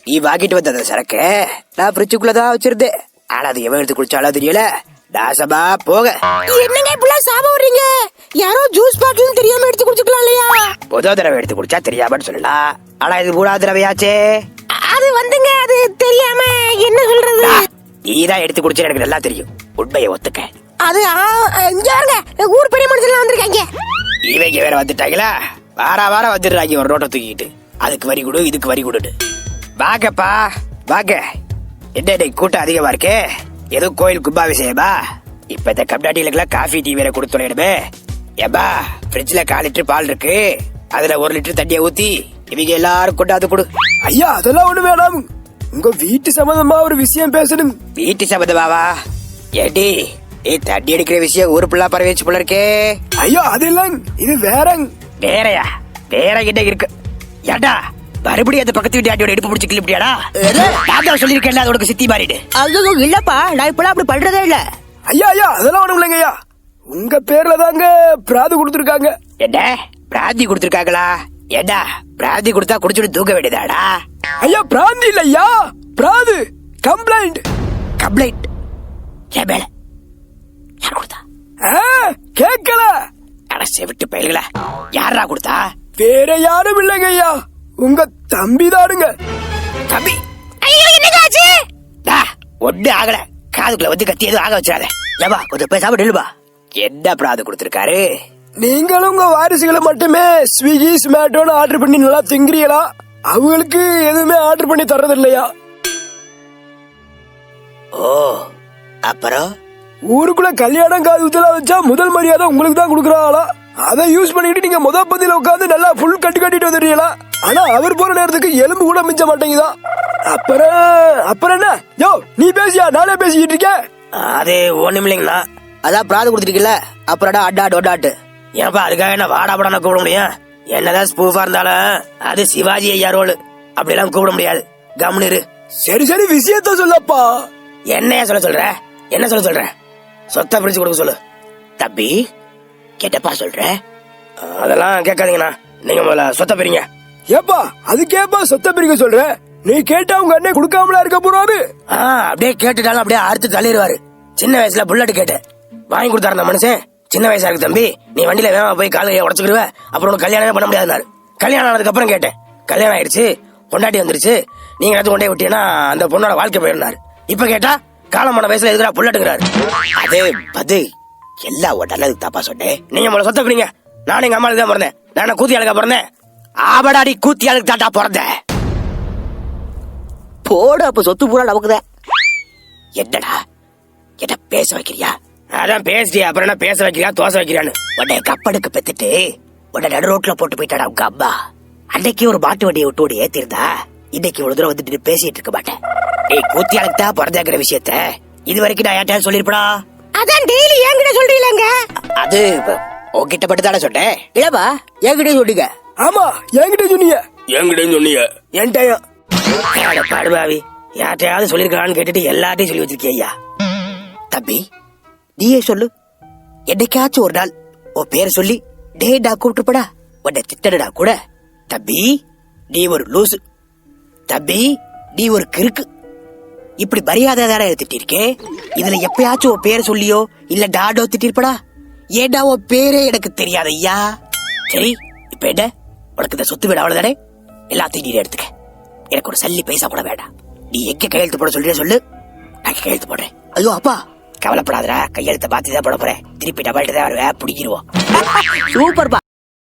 நீ வாங்கிட்டு வந்த சரக்கு நான் ஃப்ரிட்ஜுக்குள்ளதான் வச்சிருந்தேன். ஆனா அது எவன் எடுத்து குடிச்சாலும் தெரியல. நாசமா போக. என்னங்க இப்படிலாம் சாபம் வர்றீங்க? யாரோ ஜூஸ் பாட்டில் தெரியாம எடுத்து குடிச்சுக்கலாம் இல்லையா? புது தடவை எடுத்து குடிச்சா தெரியாமன்னு சொல்லலாம். ஆனா இது மூணாவது தடவையாச்சே. அது வந்துங்க, அது தெரியாம என்ன சொல்றது? நீதான் எடுத்து குடிச்சு எனக்கு நல்லா தெரியும். உண்மையை ஒத்துக்க. அது ஊர் பெரிய மனுஷன் வந்திருக்காங்க. இவங்க வேற வந்துட்டாங்களா? வாரம் வந்துடுறாங்க ஒரு ரோட்டை தூக்கிட்டு. அதுக்கு வரி கொடு, இதுக்கு வரி கொடுட்டு. வாங்கப்பா வாங்க. என்ன கூட்டம் அதிகமா இருக்கு? ஏதோ கோயில் கும்பாபிஷேகமா? இப்ப இந்த கம்டாட்டிகளுக்கு காஃபி டீ வேற கொடுத்துடணுமே. ஏப்பா ஃப்ரிட்ஜ்ல 1/4 லிட்டர் பால் இருக்கு, அதுல 1 லிட்டர் தண்ணியை ஊத்தி இவங்க எல்லாரும் கொண்டாந்து கொடு. ஐயா அதெல்லாம் ஒண்ணு வேணாம். உங்க வீட்டு சம்பந்தமா ஒரு விஷயம் பேசணும். வீட்டு சம்பந்தமாவா? ஏடி தண்ணி எடுக்கிற விஷயம் ஊரு புள்ளா பரவேச்சு போல இருக்கே. ஐயா அது இல்லங்க, இது வேறங்க. வேறையா? வேற என்ன இருக்கு? ஏண்டா மறுபடியும் அந்த பக்கத்து வீட்டு ஆண்டியோட இடுப்பு பிடிச்சி கிளிப்பிட்டியாடா? நான் சொல்லிருக்கேன் அதோட சித்தி மாறிடு. ஐயோ இல்லப்பா, நான் இப்பெல்லாம் அப்படி பண்றதே இல்ல. ஐயா அதெல்லாம் ஒண்ணும் இல்லைங்க ஐயா. உங்க பேர்ல தாங்க பிராது கொடுத்துருக்காங்க. என்ன பிராந்தி கொடுத்துருக்காங்களா? ஏண்டா பிராந்தி கொடுத்தா குடிச்சுட்டு தூக்க வேண்டியதாடா? ஐயா பிராந்தி இல்ல ஐயா, பிராது. கம்ப்ளைண்ட். கம்ப்ளைண்ட் ஏன் மேல? யார் கொடுத்தா? கேட்கல. விட்டு பயல்களா, யாரா கொடுத்தா? வேற யாரும் இல்லைங்க ஐயா, உங்க தம்பி தானுங்க. தம்பி ஒண்ணு ஆகல. காதுக்குள்ள வந்து கத்தி எதுவும் ஆக வச்சிடாத. ஏவா கொஞ்சம் பேசாம நில்லுபா. என்ன பிராது கொடுத்திருக்காரு? நீங்களும் உங்க வாரிசுகளை மட்டுமே ஸ்விக்கி ஸ்மேட்டோன்னு ஆர்டர் பண்ணி நல்லா திங்கிறீங்களா? அவங்களுக்கு எதுவுமே ஆர்டர் பண்ணி தர்றது இல்லையா? ஓ அப்புறம் ஊருக்குள்ள கல்யாணம் காது ஊத்தலாம் வச்சா முதல் மரியாதை உங்களுக்கு தான் கொடுக்கறாங்களா? அதை யூஸ் பண்ணிட்டு நீங்க முத பந்தியில உட்காந்து நல்லா ஃபுல் கட்டிட்டு வந்துடுறீங்களா? ஆனா அவர் போற நேரத்துக்கு எலும்பு கூட மிஞ்ச மாட்டேங்குதா? அப்புறம் என்ன? யோ நீ பேசியா, நானே பேசிக்கிட்டு இருக்கேன். அது ஒண்ணும் இல்லைங்களா. அதான் பிராது கொடுத்துருக்கல, அப்புறம் அடாட்டு. ஏன்பா அதுக்காக என்ன வாடா படம் கூப்பிட முடியும்? என்னதான் ஸ்பூஃபா இருந்தாலும் அது சிவாஜி ஐயா ரோல், அப்படி எல்லாம் கூப்பிட முடியாது. கம்னிரு. சரி விஷயத்த சொல்லப்பா. என்னையா சொல்ற? என்ன சொல்ற? சொத்தை பிரிச்சு கொடுக்க சொல்லு. தம்பி கேட்டப்பா சொல்ற. அதெல்லாம் கேட்காதீங்கண்ணா, நீங்க முதல்ல சொத்தை பிரிங்க. ஏப்பா அதுக்கேப்பா சொத்தை பிரிக்க சொல்ற? நீ கேட்டா உங்க அண்ணன் கொடுக்காமலா இருக்க போறாரு? அப்படியே கேட்டுட்டாலும் அப்படியே அறுத்து தள்ளிடுவாரு. சின்ன வயசுல புல்லட் கேட்டு வாங்கி கொடுத்தாரு அந்த மனுஷன். சின்ன வயசா இருக்கு தம்பி, நீ வண்டியில வேகமா போய் காலையை உடச்சுக்கிடுவ, அப்புறம் உனக்கு கல்யாணமே பண்ண முடியாது. கல்யாணம் ஆனதுக்கு அப்புறம் கேட்டேன், கல்யாணம் ஆயிடுச்சு, பொண்டாட்டி வந்துருச்சு, நீங்க எடுத்து கொண்டே விட்டீங்கன்னா அந்த பொண்ணோட வாழ்க்கை போயிருந்தாரு. இப்ப கேட்டா காலமான வயசுல எதுக்குறா புல்லட்டுங்கிறாரு. அது எல்லாம் நல்லதுக்கு தாப்பா சொன்னேன். நீங்க முதல்ல சொத்த பிடிங்க. நானும் எங்க அம்மாளுக்கு தான் பிறந்தேன். நான் கூத்தியாளுக்கா பிறந்தேன்? ஆபடாடி கூத்தியாளுக்கு தாட்டா பிறந்தேன். போடு, அப்ப சொத்து பூரா நமக்குதான். என்னடா என்ன பேச வைக்கிறியா? அதான் பேசிட்டியா, அப்புறம் என்ன பேச வைக்கிறியா தோசை வைக்கிறியான்னு உடனே கப்பனுக்கு பெத்துட்டு உடனே நடு ரோட்ல போட்டு போயிட்டாடா உங்க அம்மா. அன்னைக்கு ஒரு மாட்டு வண்டியை விட்டு ஏத்திருந்தா இன்னைக்கு ஒரு தூரம் வந்துட்டு பேசிட்டு இருக்க மாட்டேன். ஏய் கூத்தியாளுக்கு தான் பிறந்தேங்கிற விஷயத்த இது வரைக்கும் நான் யார்ட்டாலும் சொல்லிருப்பா? அதான் டெய்லி என்கிட்ட சொல்றீங்க. அது உன்கிட்ட மட்டும் தானே சொன்னேன். இல்லப்பா என்கிட்ட சொன்னீங்க. ஆமா என்கிட்ட சொன்னீங்க. என்கிட்ட பாடுபாவி யார்ட்டையாவது சொல்லிருக்கான்னு கேட்டுட்டு எல்லாத்தையும் சொல்லி வச்சிருக்கியா? தம்பி நீயே சொல்லு. என்னைக்காச்சும் ஒரு நாள் உன் பேரை சொல்லி டேடா கூப்பிட்டுப்படா, உன்னை திட்டடா கூட. தம்பி நீ ஒரு லூசு, தம்பி நீ ஒரு கிறுக்கு, இப்படி மரியாதை தானே திட்டிருக்கேன். இதுல எப்பயாச்சும் உன் பேரை சொல்லியோ இல்ல டாடோ திட்டிருப்படா? ஏடா உன் பேரே எனக்கு தெரியாது ஐயா. சரி இப்ப என்ன, உனக்கு இந்த சொத்து வீடு அவ்வளவுதானே, எல்லாத்தையும் நீ எடுத்துக்க. எனக்கு ஒரு சல்லி பைசா கூட வேண்டாம். நீ எங்க கையெழுத்து போட சொல்றியா சொல்லு, நான் கையெழுத்து போடுறேன். ஐயோ அப்பா கவலைப்படாதடா, கையெழுத்த பாத்துதான் போட போறேன். திருப்பி டபால்ட்டு தான் பிடிக்கிடுவோம். சூப்பர்பா.